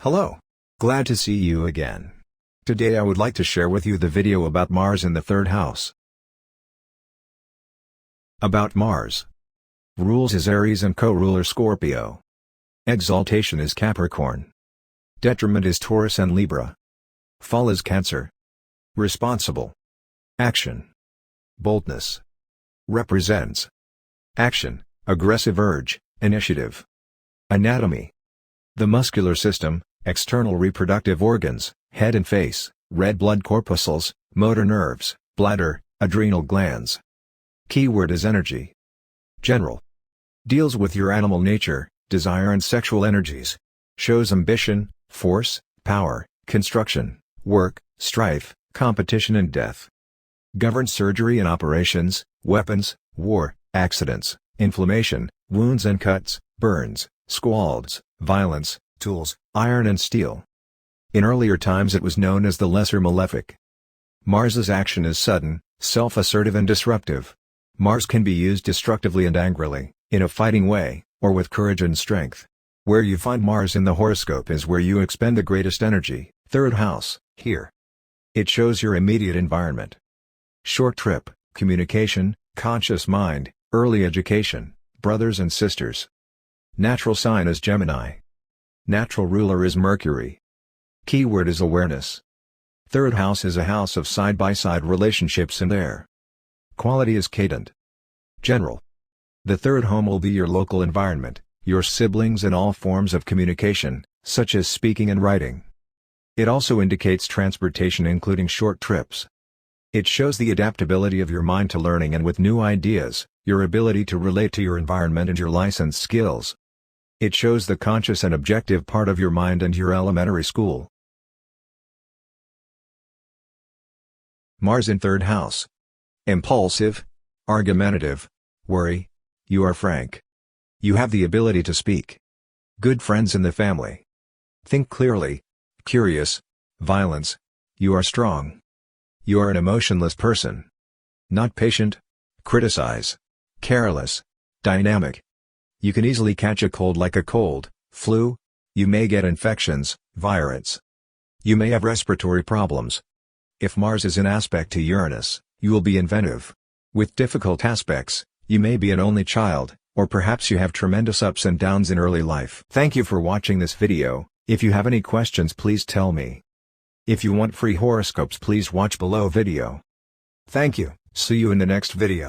Hello. Glad to see you again. Today I would like to share with you the video about Mars in the third house. About Mars. Rules is Aries and co-ruler Scorpio. Exaltation is Capricorn. Detriment is Taurus and Libra. Fall is Cancer. Responsible. Action. Boldness. Represents. Action, aggressive urge, initiative. Anatomy. The muscular system, external reproductive organs, head and face, red blood corpuscles, motor nerves, bladder, adrenal glands. Keyword is energy. General. Deals with your animal nature, desire and sexual energies. Shows ambition, force, power, construction, work, strife, competition and death. Governs surgery and operations, weapons, war, accidents, inflammation, wounds and cuts, burns, squalds, violence, tools, iron and steel. In earlier times it was known as the Lesser Malefic. Mars's action is sudden, self-assertive and disruptive. Mars can be used destructively and angrily, in a fighting way, or with courage and strength. Where you find Mars in the horoscope is where you expend the greatest energy, third house, here. It shows your immediate environment. Short trip, communication, conscious mind, early education, brothers and sisters. Natural sign is Gemini. Natural ruler is Mercury. Keyword is awareness. Third house is a house of side-by-side relationships and air. Quality is cadent. General. The third home will be your local environment, your siblings and all forms of communication, such as speaking and writing. It also indicates transportation including short trips. It shows the adaptability of your mind to learning and with new ideas, your ability to relate to your environment and your licensed skills. It shows the conscious and objective part of your mind and your elementary school. Mars in third house. Impulsive. Argumentative. Worry. You are frank. You have the ability to speak. Good friends in the family. Think clearly. Curious. Violence. You are strong. You are an emotionless person. Not patient. Criticize. Careless. Dynamic. You can easily catch a cold like a cold, flu. You may get infections, viruses. You may have respiratory problems. If Mars is in aspect to Uranus, you will be inventive. With difficult aspects, you may be an only child, or perhaps you have tremendous ups and downs in early life. Thank you for watching this video. If you have any questions please tell me. If you want free horoscopes please watch below video. Thank you, see you in the next video.